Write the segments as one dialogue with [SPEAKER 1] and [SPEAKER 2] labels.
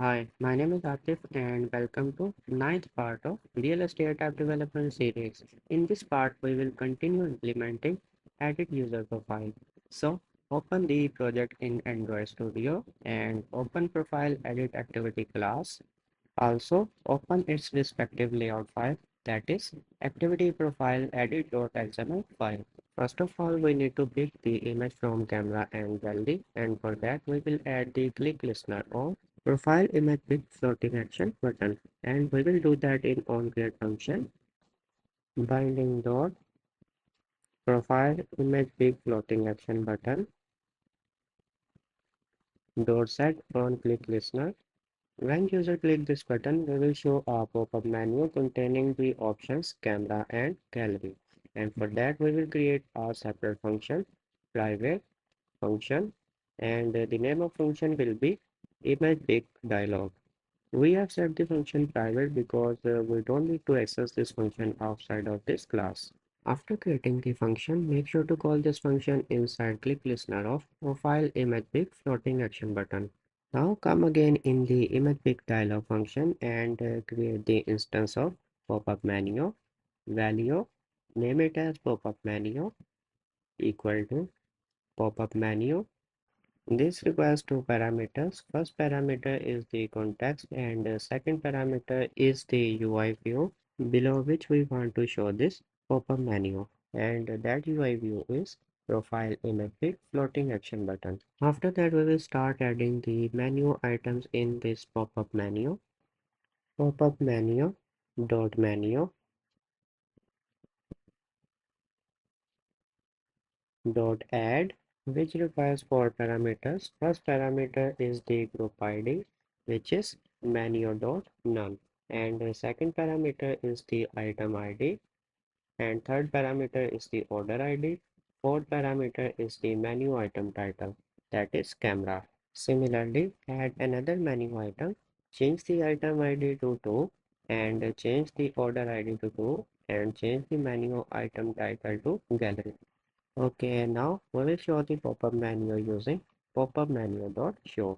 [SPEAKER 1] Hi, my name is Atif and welcome to ninth part of Real Estate App Development Series. In this part, we will continue implementing Edit User Profile. So, open the project in Android Studio and open Profile Edit Activity class. Also, open its respective layout file, that is Activity Profile Edit.xml file. First of all, we need to pick the image from camera and gallery, and for that, we will add the click listener on profile image with floating action button, and we will do that in onCreate function. Binding dot profile image with floating action button dot set on click listener. When user click this button, we will show a pop-up menu containing the options camera and gallery. And for that, we will create a separate function, private function, and the name of function will be image pick dialog. We have set the function private because we don't need to access this function outside of this class. After creating the function, make sure to call this function inside click listener of profile image pick floating action button. Now come again in the image pick dialog function and create the instance of pop-up menu value. Name it as pop-up menu equal to pop-up menu. This requires two parameters. First parameter is the context and second parameter is the UI view below which we want to show this pop-up menu, and that UI view is profile image pic floating action button. After that we will start adding the menu items in this pop-up menu. Pop-up menu dot add, which requires four parameters. First parameter is the group ID, which is menu dot none, and the second parameter is the item ID, and third parameter is the order ID. Fourth parameter is the menu item title, that is camera. Similarly, add another menu item, change the item ID to 2, and change the order ID to 2, and change the menu item title to gallery. Okay, now we will show the pop-up menu using pop-up menu.show.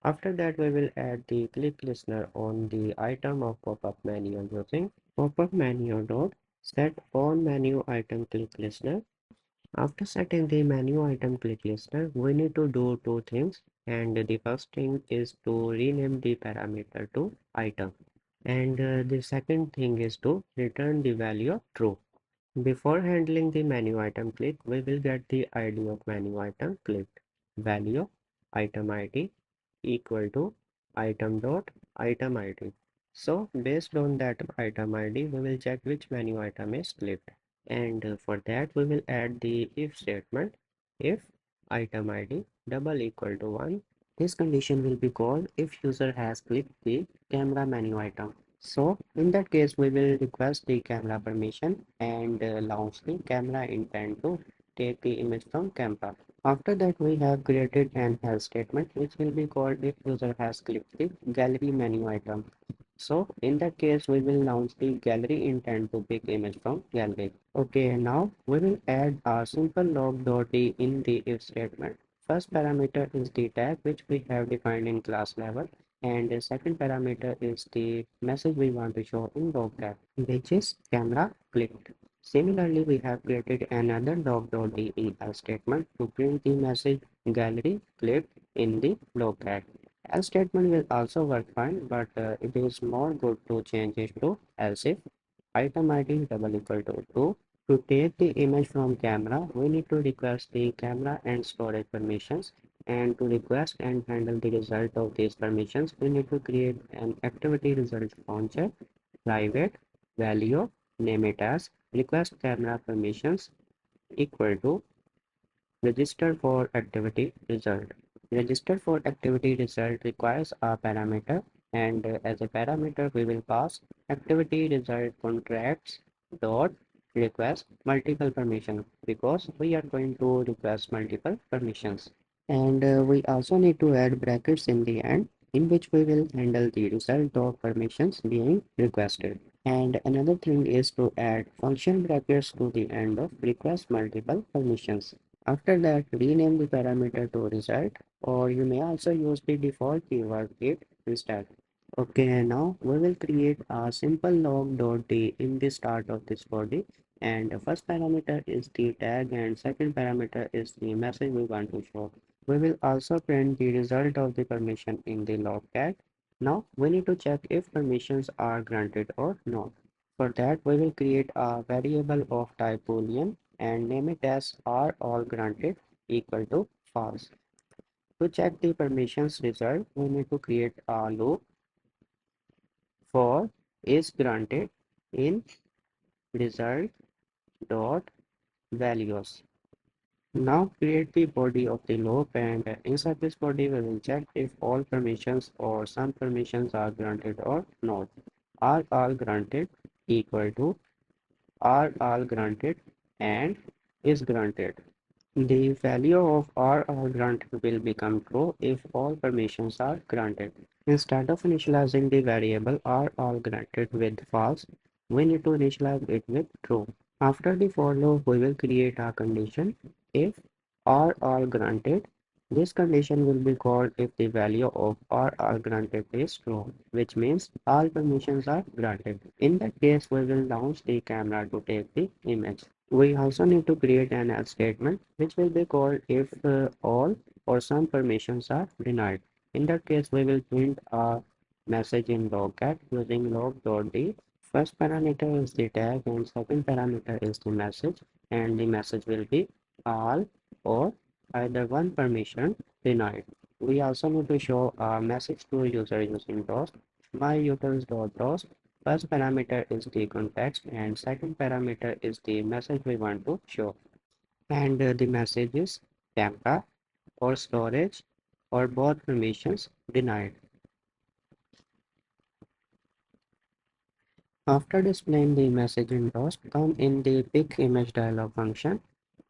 [SPEAKER 1] After that, we will add the click listener on the item of pop-up menu using pop-up menu.set on menu item click listener. After setting the menu item click listener, we need to do two things, and the first thing is to rename the parameter to item, and the second thing is to return the value of true. Before handling the menu item click, we will get the ID of menu item clicked. Value item ID equal to item dot item ID. So based on that item ID, we will check which menu item is clicked. And for that, we will add the if statement. If item ID double equal to 1, this condition will be called if user has clicked the camera menu item. So in that case, we will request the camera permission and launch the camera intent to take the image from camera. After that, we have created an else statement which will be called if user has clicked the gallery menu item. So in that case, we will launch the gallery intent to pick image from gallery. Okay, now we will add a simple log.d in the if statement. First parameter is the tag which we have defined in class level, and the second parameter is the message we want to show in log tag, which is camera clicked. Similarly, we have created another log.de statement to print the message gallery clicked in the log tag. Else statement will also work fine, but it is more good to change it to else if item ID double equal to 2. To take the image from camera, we need to request the camera and storage permissions. And to request and handle the result of these permissions, we need to create an activity result launcher, private value, name it as request camera permissions equal to register for activity result. Register for activity result requires a parameter, and as a parameter we will pass activity result contracts dot request multiple permission because we are going to request multiple permissions. And we also need to add brackets in the end in which we will handle the result of permissions being requested. And another thing is to add function brackets to the end of request multiple permissions. After that, rename the parameter to result or you may also use the default keyword it instead. Okay, now we will create a simple log.d in the start of this body, and the first parameter is the tag and second parameter is the message we want to show. We will also print the result of the permission in the log tag. Now we need to check if permissions are granted or not. For that we will create a variable of type boolean and name it as are all granted equal to false. To check the permissions result, we need to create a loop for is granted in result dot values. Now create the body of the loop, and inside this body we will check if all permissions or some permissions are granted or not. Are all granted equal to are all granted and is granted. The value of R or granted will become true if all permissions are granted. Instead of initializing the variable R all granted with false, we need to initialize it with true. After the for loop, we will create a condition if R all granted. This condition will be called if the value of R all granted is true, which means all permissions are granted. In that case, we will launch the camera to take the image. We also need to create an else statement which will be called if all or some permissions are denied. In that case, we will print a message in logcat using log.d. First parameter is the tag and second parameter is the message, and the message will be all or either one permission denied. We also need to show a message to user using DOS. myutils.DOS. First parameter is the context and second parameter is the message we want to show. And the message is camera or storage or both permissions denied. After displaying the message in DOS, come in the pick image dialog function,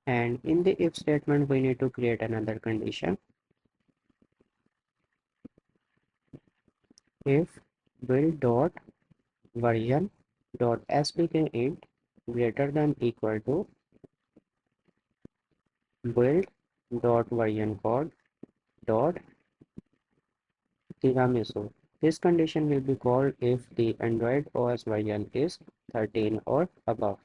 [SPEAKER 1] and in the if statement we need to create another condition. If build dot version dot spk int greater than equal to build dot version code dot tiramisu. This condition will be called if the Android OS version is 13 or above.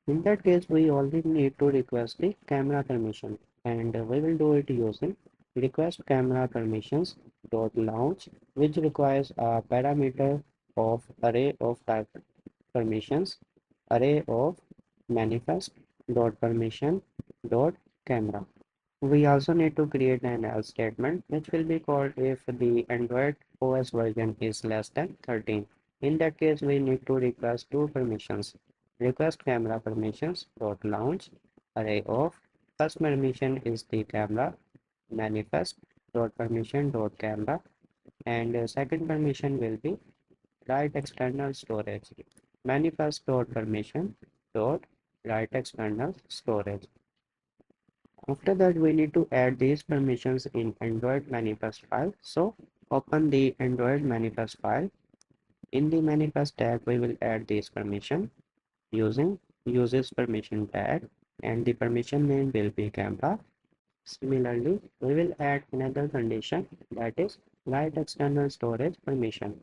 [SPEAKER 1] In that case, we only need to request the camera permission, and we will do it using request camera permissions dot launch, which requires a parameter of array of type permissions, array of manifest dot permission dot camera. We also need to create an else statement which will be called if the Android OS version is less than 13. In that case, we need to request two permissions. Request camera permissions dot launch array of first permission is the camera manifest dot permission dot camera, and second permission will be write external storage manifest dot permission dot write external storage. After that, we need to add these permissions in Android manifest file. So open the Android manifest file. In the manifest tag, we will add this permission using uses permission tag, and the permission name will be camera. Similarly, we will add another condition, that is write external storage permission.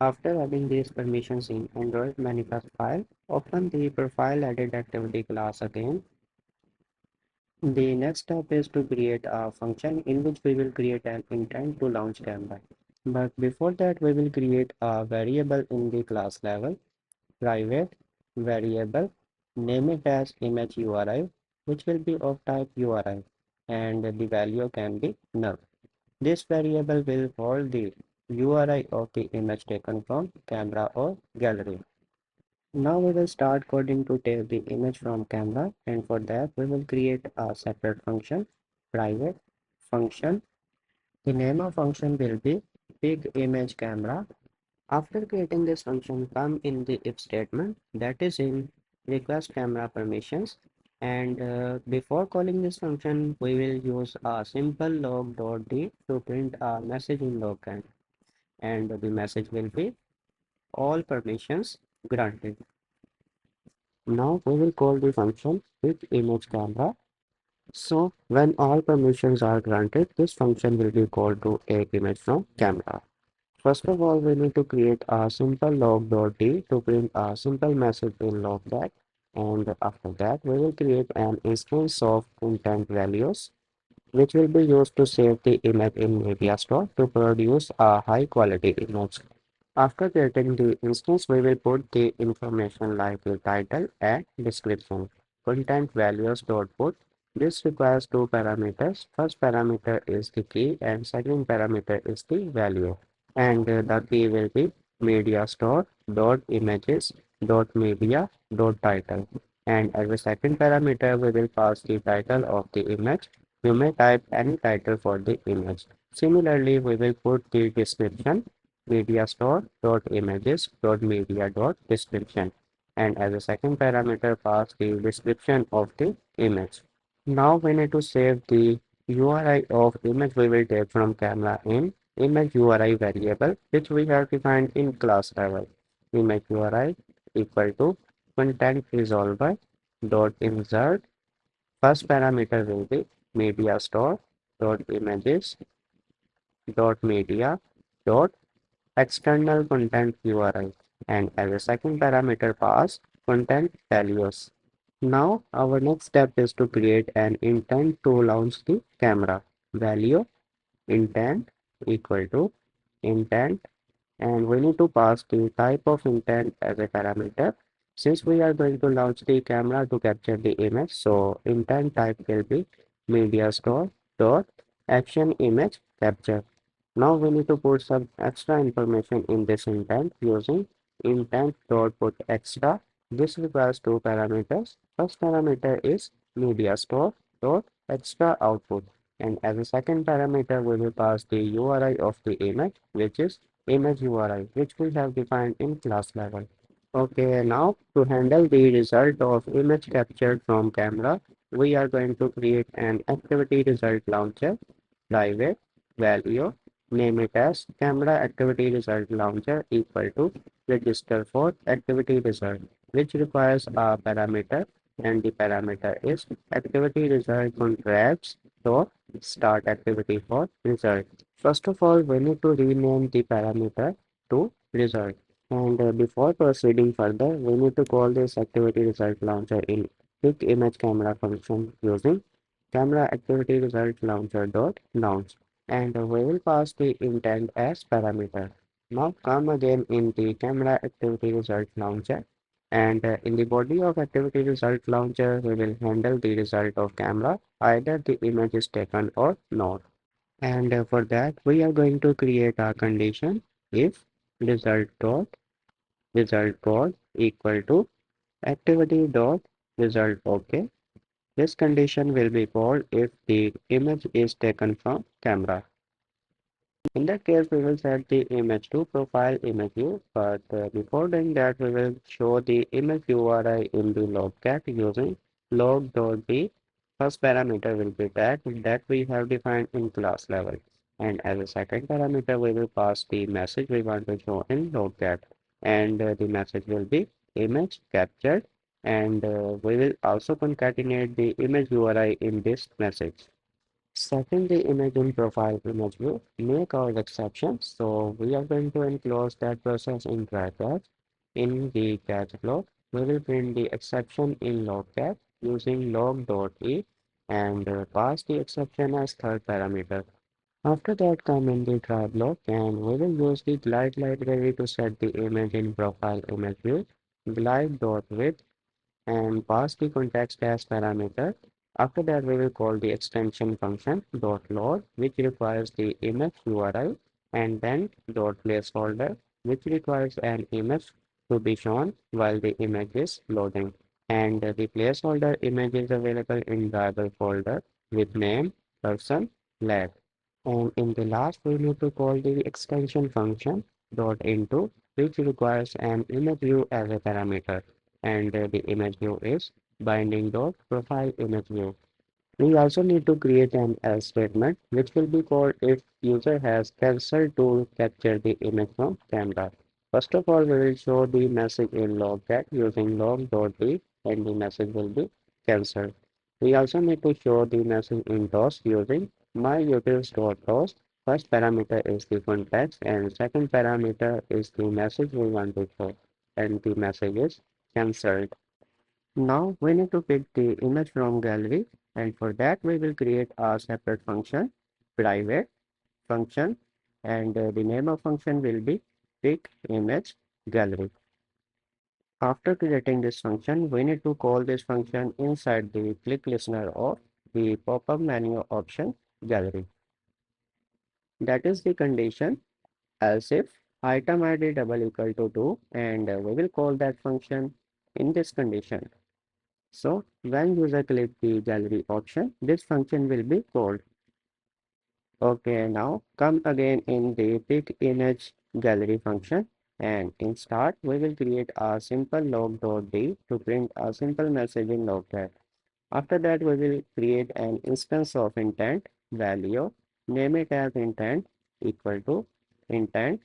[SPEAKER 1] After adding these permissions in Android manifest file, open the profile edit activity class again. The next step is to create a function in which we will create an intent to launch camera. But before that, we will create a variable in the class level, private variable, name it as image URI, which will be of type URI, and the value can be null. This variable will hold the URI of the image taken from camera or gallery. Now we will start coding to take the image from camera, and for that we will create a separate function, private function. The name of function will be big image camera. After creating this function, come in the if statement, that is in request camera permissions, and before calling this function we will use a simple log.d to print a message in logcat, and the message will be all permissions granted. Now we will call the function with image camera, So when all permissions are granted, this function will be called to take image from camera. First of all, we need to create a simple log.d to print a simple message in logback. And after that, we will create an instance of intent values, which will be used to save the image in media store to produce a high quality image. After creating the instance, we will put the information like the title and description. Content values dot put. This requires two parameters. First parameter is the key and second parameter is the value. And the key will be media store dot images dot media dot title. And as a second parameter, we will pass the title of the image. You may type any title for the image. Similarly, we will put the description mediastore.images.media.description, and as a second parameter pass the description of the image. Now we need to save the URI of image we will take from camera in image URI variable, which we have defined in class level. Image URI equal to content resolver dot insert. First parameter will be media store dot images dot media dot external content URI, and as a second parameter pass content values. Now our next step is to create an intent to launch the camera. Value intent equal to intent, and we need to pass the type of intent as a parameter. Since we are going to launch the camera to capture the image, so intent type will be media store dot action image capture. Now we need to put some extra information in this intent using intent.putExtra. This requires two parameters. First parameter is media store dot extra output, and as a second parameter we will pass the URI of the image, which is image URI, which we have defined in class level. Okay, now to handle the result of image captured from camera, we are going to create an activity result launcher, private value, name it as camera activity result launcher equal to register for activity result, which requires a parameter, and the parameter is activity result contracts dot start activity for result. First of all, we need to rename the parameter to result. And before proceeding further, we need to call this activity result launcher in quick image camera function using camera activity result launcher dot launch, and we will pass the intent as parameter. Now come again in the camera activity result launcher, and in the body of activity result launcher we will handle the result of camera, either the image is taken or not. And for that we are going to create a condition if result dot result code equal to activity dot result okay. This condition will be called if the image is taken from camera. In that case, we will set the image to profile image view, but before doing that, we will show the image URI in the logcat using log.b. First parameter will be that we have defined in class level. And as a second parameter, we will pass the message we want to show in logcat. And the message will be image captured. And we will also concatenate the image URI in this message. Setting the image in profile image view may cause exceptions, so we are going to enclose that process in try catch. In the catch block, we will print the exception in log catch using log.e and pass the exception as third parameter. After that, come in the try block and we will use the glide library to set the image in profile image view. Glide.width and pass the context as parameter. After that, we will call the extension function .load, which requires the image URI, and then .placeholder, which requires an image to be shown while the image is loading. And the placeholder image is available in driver folder with name, person, lab. And in the last, we need to call the extension function .into, which requires an image view as a parameter, and the image view is binding dot profile image view. We also need to create an else statement, which will be called if user has cancelled to capture the image from camera. First of all, we will show the message in logcat using log.d, and the message will be cancelled. We also need to show the message in toast using myUtils.toast. First parameter is the context and second parameter is the message we want to show, and the message is cancelled. Now we need to pick the image from gallery, and for that we will create a separate function, private function, and the name of function will be pick image gallery. After creating this function, we need to call this function inside the click listener of the pop-up menu option gallery. That is the condition, else if item id double equal to 2, and we will call that function in this condition. So when user click the gallery option, this function will be called. Okay, now come again in the pick image gallery function, and in start we will create a simple log.d to print a simple message in logcat. After that we will create an instance of intent value, name it as intent equal to intent.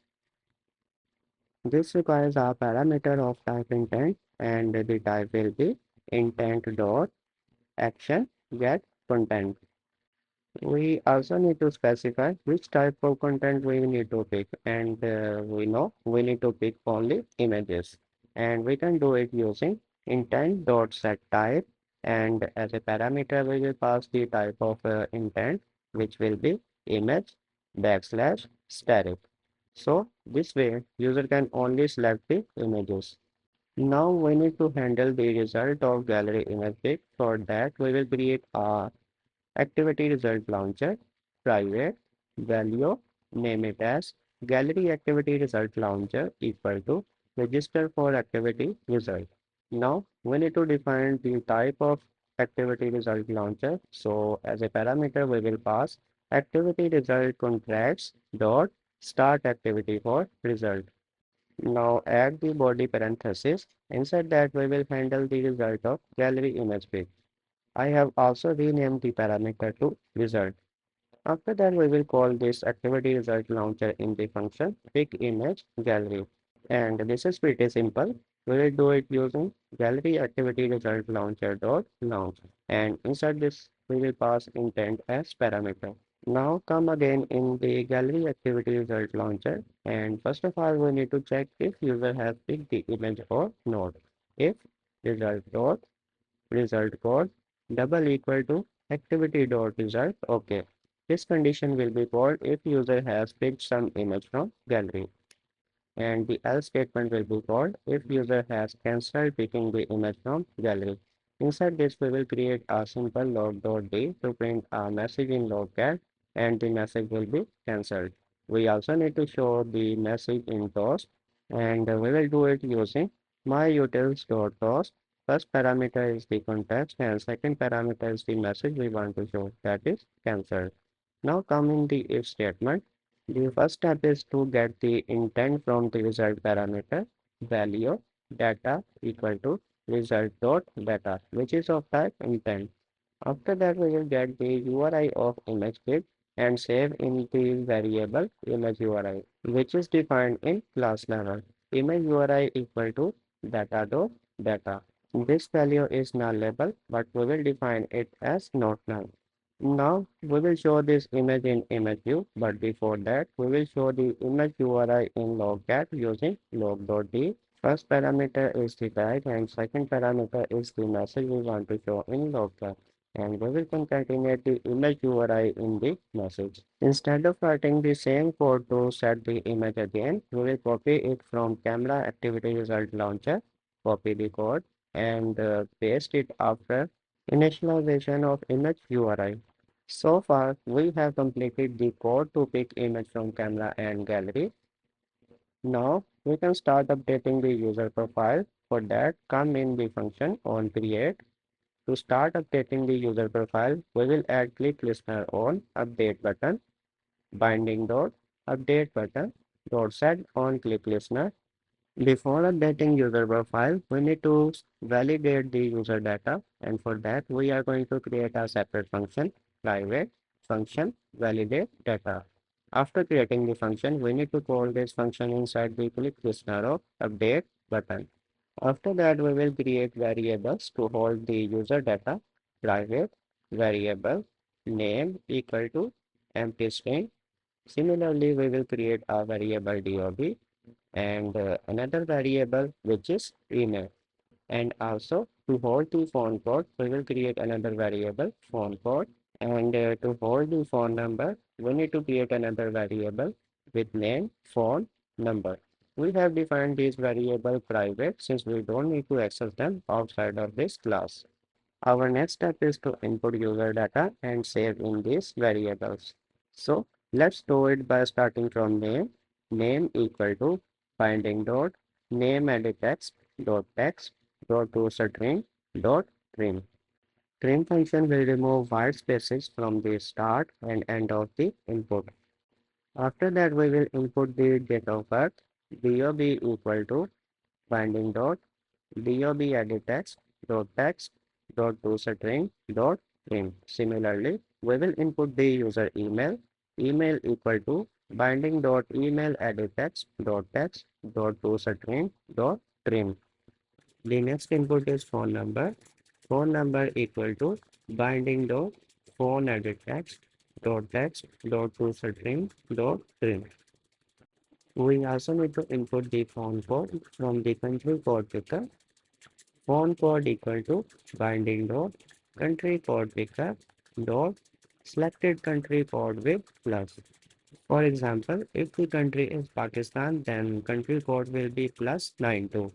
[SPEAKER 1] This requires a parameter of type intent, and the type will be intent dot action get content. We also need to specify which type of content we need to pick, and we know we need to pick only images, and we can do it using intent.setType, and as a parameter we will pass the type of intent, which will be image backslash static. So this way user can only select the images. Now we need to handle the result of gallery image pick. For that we will create a activity result launcher, private, value, name it as gallery activity result launcher equal to register for activity result. Now we need to define the type of activity result launcher. So as a parameter, we will pass activity result contracts dot start activity for result. Now add the body parenthesis. Inside that we will handle the result of gallery image pic. I have also renamed the parameter to result. After that, we will call this activity result launcher in the function pick image gallery. And this is pretty simple. We will do it using gallery activity result launcher dot launch. And inside this, we will pass intent as parameter. Now come again in the gallery activity result launcher. And first of all, we need to check if user has picked the image or not. If result dot result code double equal to activity dot result. Okay. This condition will be called if user has picked some image from gallery. And the else statement will be called if user has cancelled picking the image from gallery. Inside this, we will create a simple log.d to print a message in logcat, and the message will be cancelled. We also need to show the message in toast, and we will do it using myutils.toast. First parameter is the context and second parameter is the message we want to show, that is cancelled. Now come in the if statement. The first step is to get the intent from the result parameter value data equal to result dot data, which is of type intent. After that, we will get the URI of image clip and save in the variable image URI, which is defined in class level. Image URI equal to data dot data. This value is nullable, but we will define it as not null. Now we will show this image in image view, but before that we will show the image URI in logcat using log.d. First parameter is the tag and second parameter is the message we want to show in logcat. And we will concatenate the image URI in the message. Instead of writing the same code to set the image again, we will copy it from camera activity result launcher, copy the code and paste it after initialization of image URI. So far, we have completed the code to pick image from camera and gallery. Now, we can start updating the user profile. For that, come in the function on create. To start updating the user profile, we will add click listener on update button, binding dot update button dot set on click listener. Before updating user profile, we need to validate the user data, and for that we are going to create a separate function, private function validate data. After creating the function, we need to call this function inside the click listener of update button. After that, we will create variables to hold the user data. private variable name equal to empty string. Similarly, we will create a variable dob and another variable which is email. And also to hold the phone code, we will create another variable phone code. And to hold the phone number, we need to create another variable with name phone number. We have defined this variable private since we don't need to access them outside of this class. Our next step is to input user data and save in these variables. So let's do it by starting from name. Name equal to binding dot name edit text dot to string dot trim. Trim function will remove white spaces from the start and end of the input. After that, we will input the date of birth. DOB equal to binding dot DOB edit text dot to string dot trim. Similarly, we will input the user email. Email equal to binding dot email edit text dot to string dot trim. The next input is phone number. Phone number equal to binding dot phone edit text dot to string dot trim. We also need to input the phone code from the country code picker. Phone code equal to binding dot country code picker dot selected country code with plus. For example, if the country is Pakistan, then country code will be plus 92.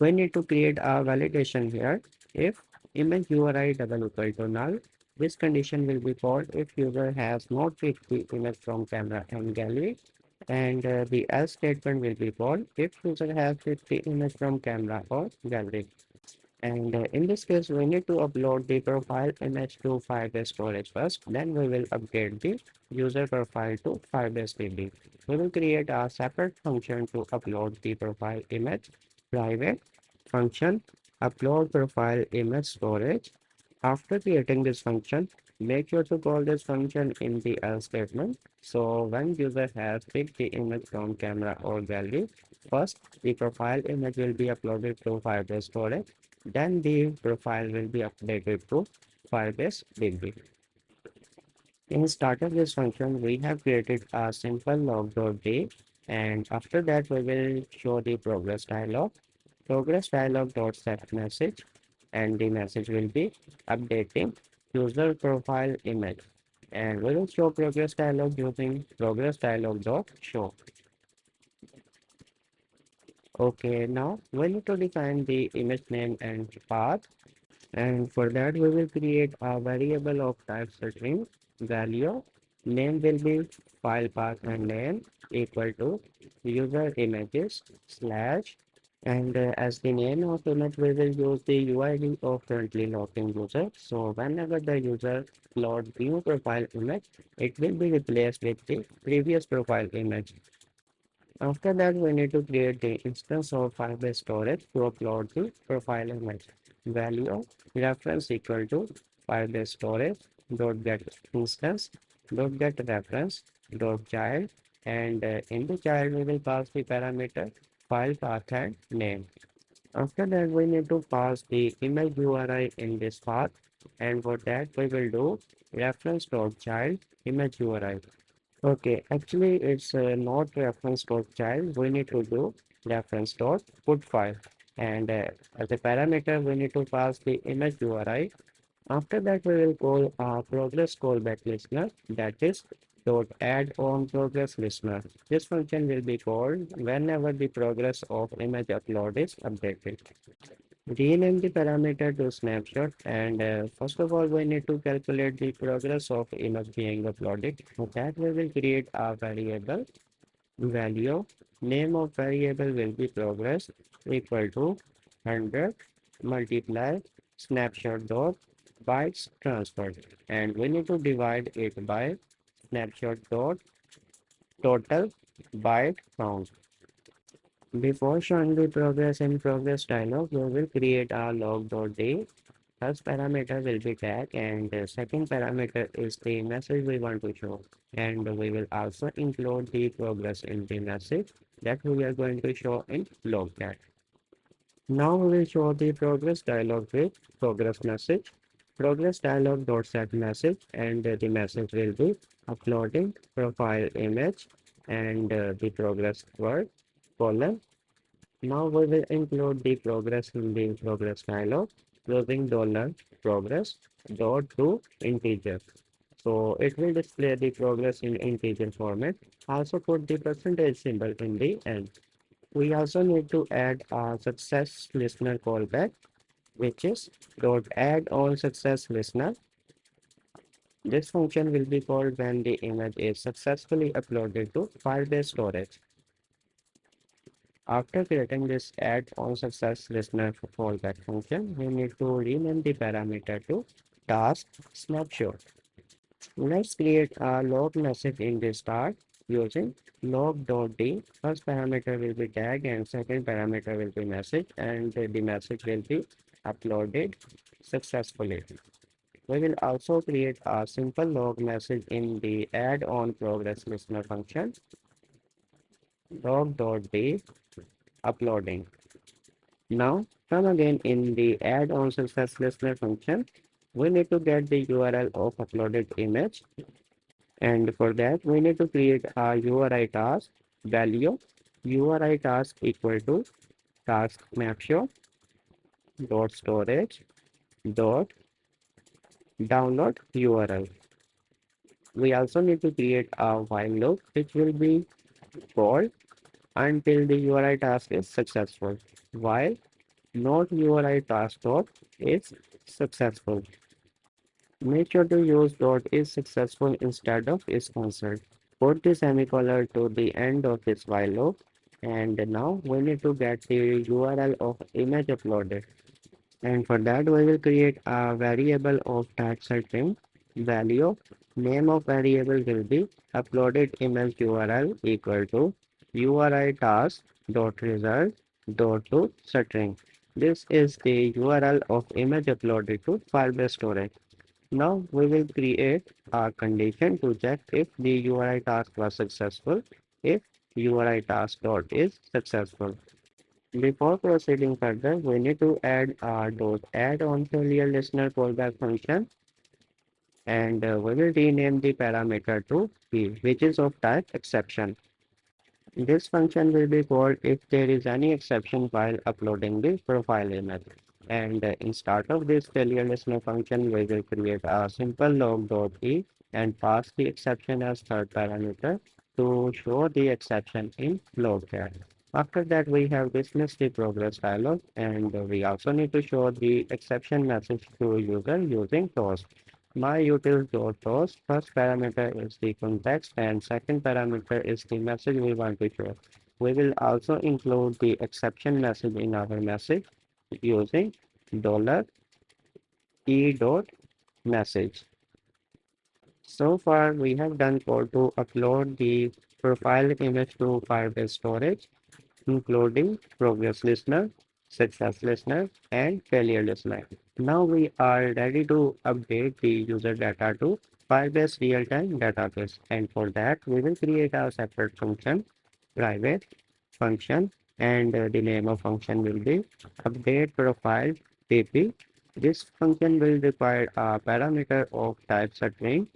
[SPEAKER 1] We need to create a validation here. If image URI double equal to null, this condition will be called if user has not picked the image from camera and gallery, and the else statement will be called if user has picked the image from camera or gallery. And in this case, we need to upload the profile image to Firebase storage first. Then we will update the user profile to Firebase DB. We will create a separate function to upload the profile image. Private function upload profile image storage. After creating this function, make sure to call this function in the else statement. So when user has picked the image from camera or gallery, first the profile image will be uploaded to Firebase storage. Then the profile will be updated to Firebase DB. In starting this function, we have created a simple log.day, and after that we will show the progress dialog. Progress dialog dot set message, and the message will be updating user profile image. And we will show progress dialog using progress dialog dot show. Okay, now we need to define the image name and path. And for that, we will create a variable of type string value. Name will be file path and name equal to user images slash. And as the name of image, we will use the UID of currently logged-in user. So whenever the user loads new profile image, it will be replaced with the previous profile image. After that, we need to create the instance of Firebase storage to upload the profile image. Value of reference equal to Firebase storage dot get instance dot get reference dot child, and in the child we will pass the parameter file path and name. After that, we need to pass the image URI in this path, and for that we will do reference dot child image URI. Okay, actually it's not reference dot child. We need to do reference dot put file, and as a parameter we need to pass the image URI. After that we will call a progress callback listener, that is dot add on progress listener. This function will be called whenever the progress of image upload is updated. Rename the parameter to snapshot, and first of all we need to calculate the progress of image being uploaded. For that we will create a variable value. Name of variable will be progress equal to 100 multiply snapshot dot bytes transferred, and we need to divide it by snapshot dot total byte count. Before showing the progress in progress dialog, we will create a log.day. First parameter will be tag, and the second parameter is the message we want to show. And we will also include the progress in the message that we are going to show in log tag. Now we will show the progress dialog with progress message. progress dialog dot set message, and the message will be uploading profile image and the progress word colon. Now we will include the progress in the progress dialog using dollar progress dot to integer. So it will display the progress in integer format. Also put the percentage symbol in the end. We also need to add a success listener callback, which is dot add on success listener. This function will be called when the image is successfully uploaded to file-based storage. After creating this add on success listener fallback function, we need to rename the parameter to task snapshot. Let's create a log message in the start using log.d. First parameter will be tag and second parameter will be message, and the message will be uploaded successfully. We will also create a simple log message in the add on progress listener function log.d uploading. Now come again in the add on success listener function. We need to get the URL of uploaded image, and for that we need to create a URI task value URI task equal to task snapshot dot storage dot download URL. We also need to create a while loop which will be called until the URI task is successful, while not URI task dot is successful. Make sure to use dot is successful instead of is concerned. Put the semicolon to the end of this while loop, and now we need to get the URL of image uploaded. And for that we will create a variable of type string value. Name of variable will be uploaded image URL equal to URI task dot result dot to string. This is the URL of image uploaded to file-based storage. Now we will create a condition to check if the URI task was successful, if URI task dot is successful. Before proceeding further, we need to add a dot add on failure listener callback function, and we will rename the parameter to p, which is of type exception. This function will be called if there is any exception while uploading the profile image. And in start of this failure listener function, we will create a simple log.e and pass the exception as third parameter to show the exception in log chat. After that, we have dismissed the progress dialog, and we also need to show the exception message to user using toast. MyUtil.toast. First parameter is the context and second parameter is the message we want to show. We will also include the exception message in our message using $e dot message. So far we have done code to upload the profile image to Firebase storage, including progress listener, success listener, and failure listener. Now we are ready to update the user data to Firebase real-time database, and for that we will create a separate function, private function, and the name of function will be update profile pp. This function will require a parameter of type string.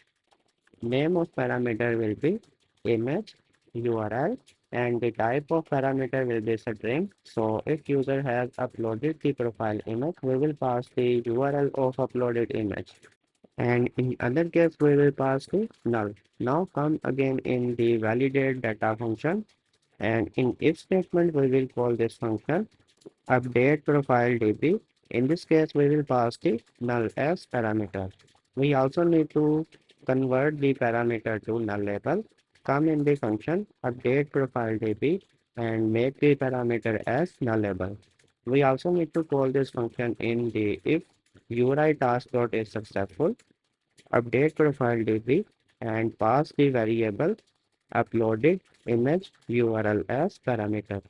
[SPEAKER 1] Name of parameter will be image URL, and the type of parameter will be string. So if user has uploaded the profile image, we will pass the URL of uploaded image. And in other case, we will pass the null. Now come again in the validate data function, and in if statement we will call this function update profile db. In this case, we will pass the null as parameter. We also need to convert the parameter to nullable. Come in the function update profile db and make the parameter as nullable. We also need to call this function in the if URI task dot is successful, update profile db and pass the variable uploaded image URL as parameter.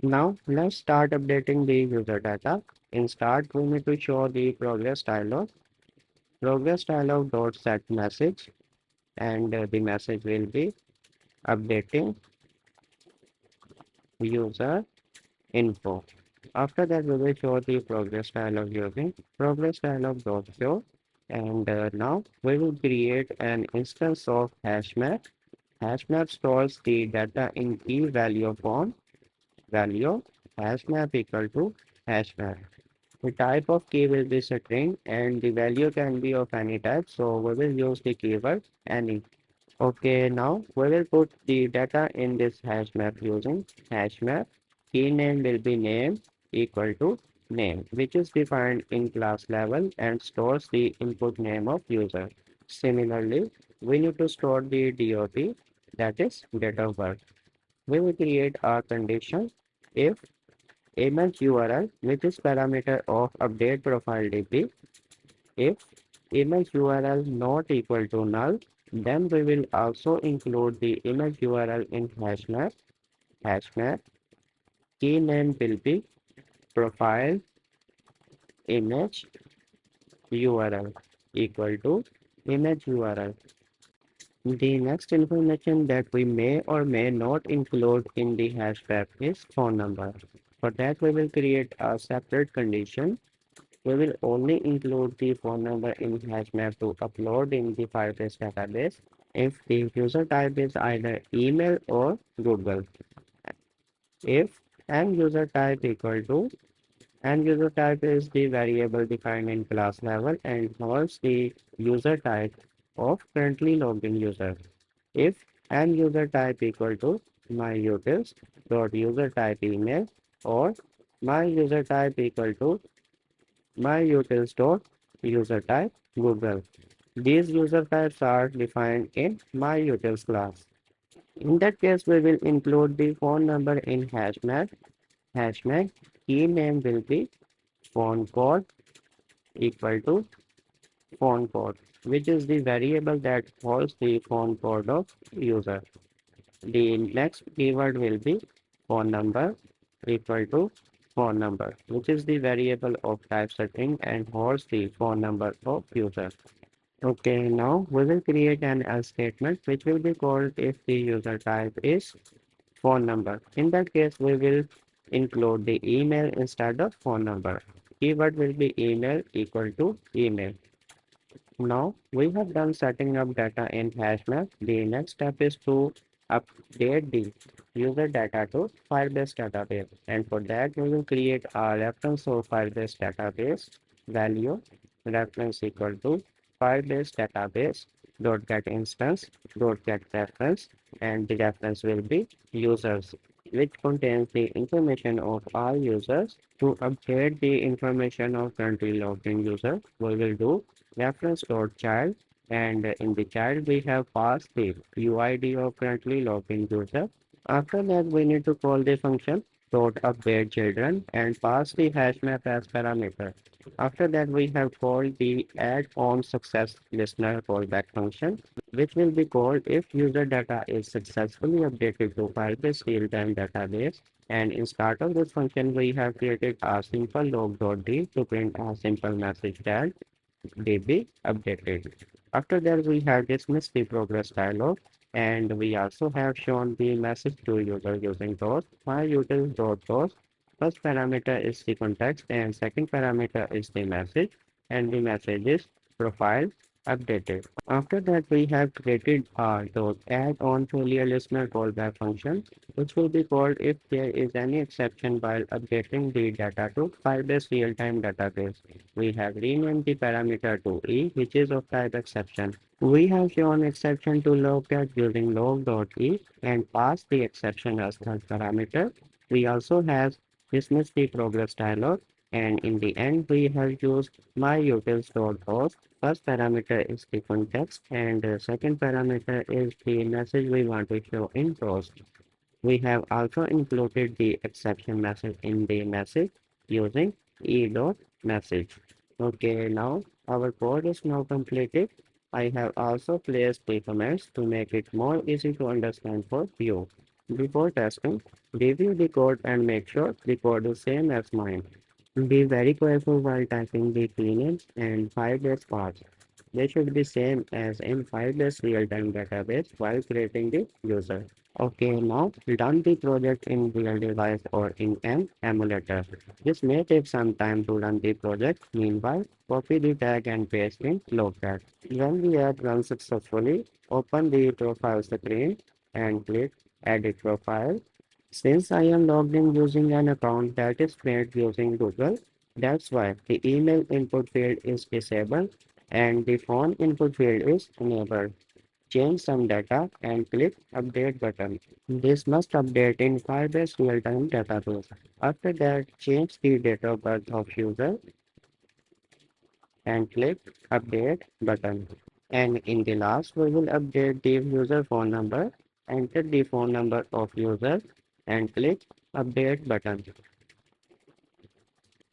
[SPEAKER 1] Now let's start updating the user data. In start, we need to show the progress dialog. Progress dialog dot set message, and the message will be updating user info. After that, we will show the progress dialog using progress dialog dot show. And now we will create an instance of HashMap. HashMap stores the data in key value form. Value HashMap equal to HashMap. The type of key will be string and the value can be of any type. So we will use the keyword any. Okay, now we will put the data in this hash map using hash map. Key name will be name equal to name, which is defined in class level and stores the input name of user. Similarly, we need to store the DOT, that is date of birth. We will create a condition if image URL, which is parameter of update profile DB, if image URL not equal to null, then we will also include the image URL in HashMap. HashMap key name will be profile image URL equal to image URL. The next information that we may or may not include in the HashMap is phone number. For that, we will create a separate condition. We will only include the phone number in HashMap to upload in the Firebase database if the user type is either email or Google. If and user type equal to and user type is the variable defined in class level and holds the user type of currently logged in user. If and user type equal to myutils dot user type email or my user type equal to myutils.userType Google. These user types are defined in myutils class. In that case, we will include the phone number in HashMap. HashMap key name will be phone code equal to phone code, which is the variable that holds the phone code of user. The next keyword will be phone number equal to phone number, which is the variable of type string and holds the phone number of user. Okay, now we will create an else statement which will be called if the user type is phone number. In that case, we will include the email instead of phone number. Keyword will be email equal to email. Now we have done setting up data in HashMap. The next step is to update the user data to Firebase database. And for that, we will create a reference of Firebase database value reference equal to Firebase database dot get instance dot get reference, and the reference will be users, which contains the information of all users. To update the information of currently logged in user, we will do reference.child, and in the child we have passed the UID of currently logged in user. After that, we need to call the function dot update children and pass the hash map as parameter. After that, we have called the add on success listener callback function, which will be called if user data is successfully updated to Firebase real-time database. And in start of this function, we have created a simple log.d to print a simple message that DB updated. After that, we have dismissed the progress dialog, and we also have shown the message to user using dot myutil dot. First parameter is the context, and second parameter is the message, and the message is profile updated. After that, we have created a dot add on failure listener callback function, which will be called if there is any exception while updating the data to Firebase real-time database. We have renamed the parameter to E, which is of type exception. We have shown exception to logcat using log.e and passed the exception as third parameter. We also have dismissed the progress dialog, and in the end we have used myutils.host. First parameter is the context and the second parameter is the message we want to show in post. We have also included the exception message in the message using e.message. Okay, now our code is now completed. I have also placed the comments to make it more easy to understand for you. Before testing, review the code and make sure the code is same as mine. Be very careful while typing the key names and Firebase paths. They should be same as in Firebase real-time database while creating the user. Okay, now run the project in real device or in an emulator. This may take some time to run the project. Meanwhile, copy the tag and paste in Logcat. When the app runs successfully, open the profile screen and click Edit Profile. Since I am logged in using an account that is made using Google, that's why the email input field is disabled and the phone input field is enabled. Change some data and click Update button. This must update in Firebase real-time database. After that, change the date of birth of user and click Update button. And in the last, we will update the user phone number. Enter the phone number of user and click Update button.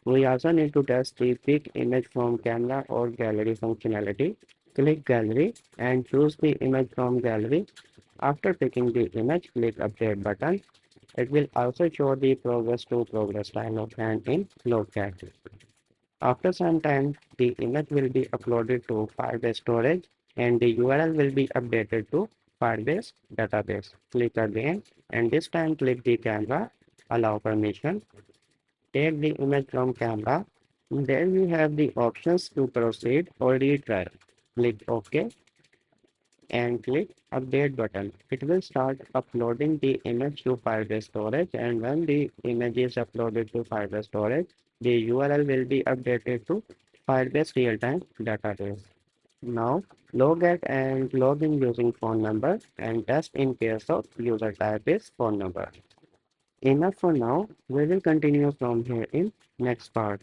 [SPEAKER 1] We also need to test the pick image from camera or gallery functionality. Click Gallery and choose the image from gallery. After picking the image, click Update button. It will also show the progress to progress dialog and in Logcat. After some time, the image will be uploaded to Firebase storage and the URL will be updated to Firebase database. Click again and this time click the camera, allow permission, take the image from camera. Then we have the options to proceed or retry. Click OK and click update button. It will start uploading the image to Firebase storage and when the image is uploaded to Firebase storage, the URL will be updated to Firebase real-time database. Now log out and log in using phone number and test in case of user type is phone number. Enough for now. We will continue from here in next part.